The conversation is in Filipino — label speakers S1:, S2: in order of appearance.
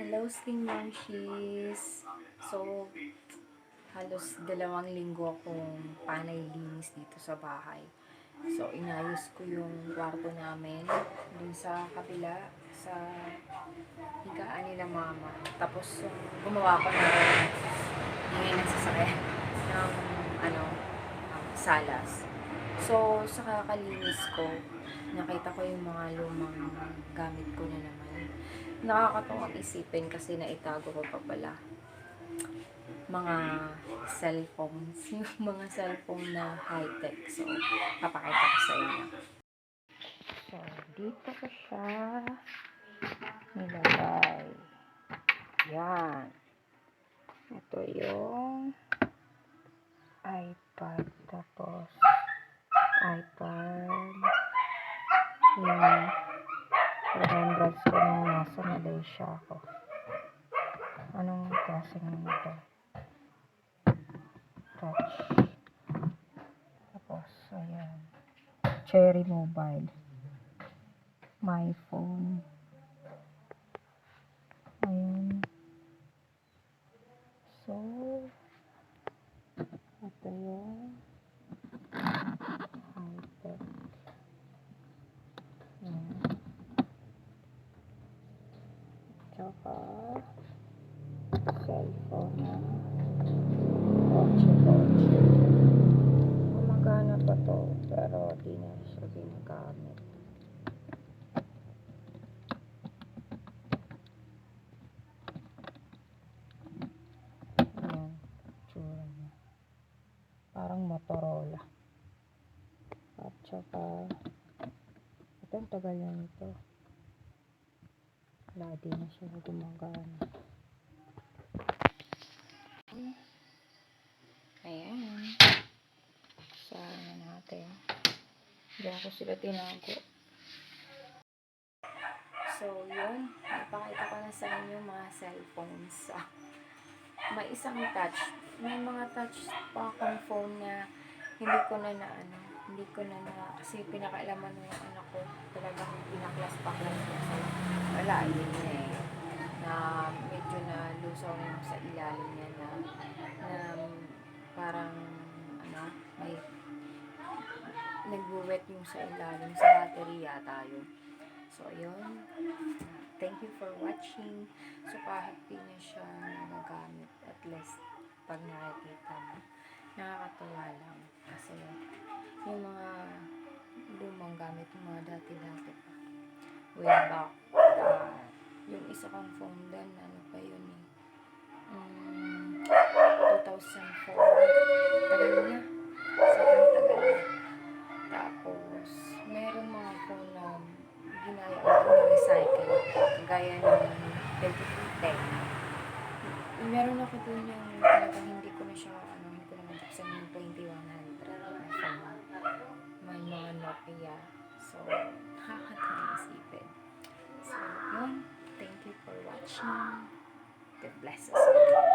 S1: Hello, Sling Munchies! So, halos 2 linggo akong panay linis dito sa bahay. So, inayos ko yung kwarto namin dun sa kabila, sa higaan nila mama. Tapos, gumawa ko na hindi nagsasakyan ng salas. So, sa kakalinis ko, nakita ko yung mga lumang gamit ko na naman. Nakakatawang isipin kasi naitago ko pa pala mga cellphones, yung mga cellphone na high-tech. So, papakita ko sa inyo. So, dito ko siya nilagay. Yan. Ito yung iPad. Tapos, iPad. Yung remembrance ko nung nasa Malaysia ako. Anong klase ng ito? Touch. Tapos, ayan. Cherry Mobile. My phone. Ayan. So, ito yung high-tech. Ayan. Tsaka, cellphone na kotse-kotse. Gumagana pa to, pero di na siya ginagamit. Ayan, tsura niya. Parang Motorola. At saka, ito ang tagal na nito. Wala, di na siya gumagana. Ayan. Sana natin. Diyan ko sila tinago. So, yun. Ipakita ko na sa inyo mga cellphones. May isang touch. May mga touch pa akong phone na hindi ko na kasi pinakailaman ng anak ko. Talagang pinaklas-paklas ko. So, wala, yun eh. Na medyo na lusaw na sa ilalim niya na parang may nagwo-wet yung sa ilalim sa battery yata yun. So, yun. Thank you for watching. So, kahit di na siya nagagamit, at least pag nakikita mo, nakakatuwa lang. Kasi yung mga lumang gamit, yung mga dati-dati pa. Way back, yung isa kong phone doon, ano pa yun eh, 2004. Tagal na. Sobrang tagal na. Tapos, meron mga phone na ginaya ako na recycle. Kagaya ng 2010. Meron ako doon yung talagang hindi ko na mabuksan yung 2100 na phone. May mga Nokia. So, nakakatawang isipin. So, yun. Thank you for watching. God bless us all.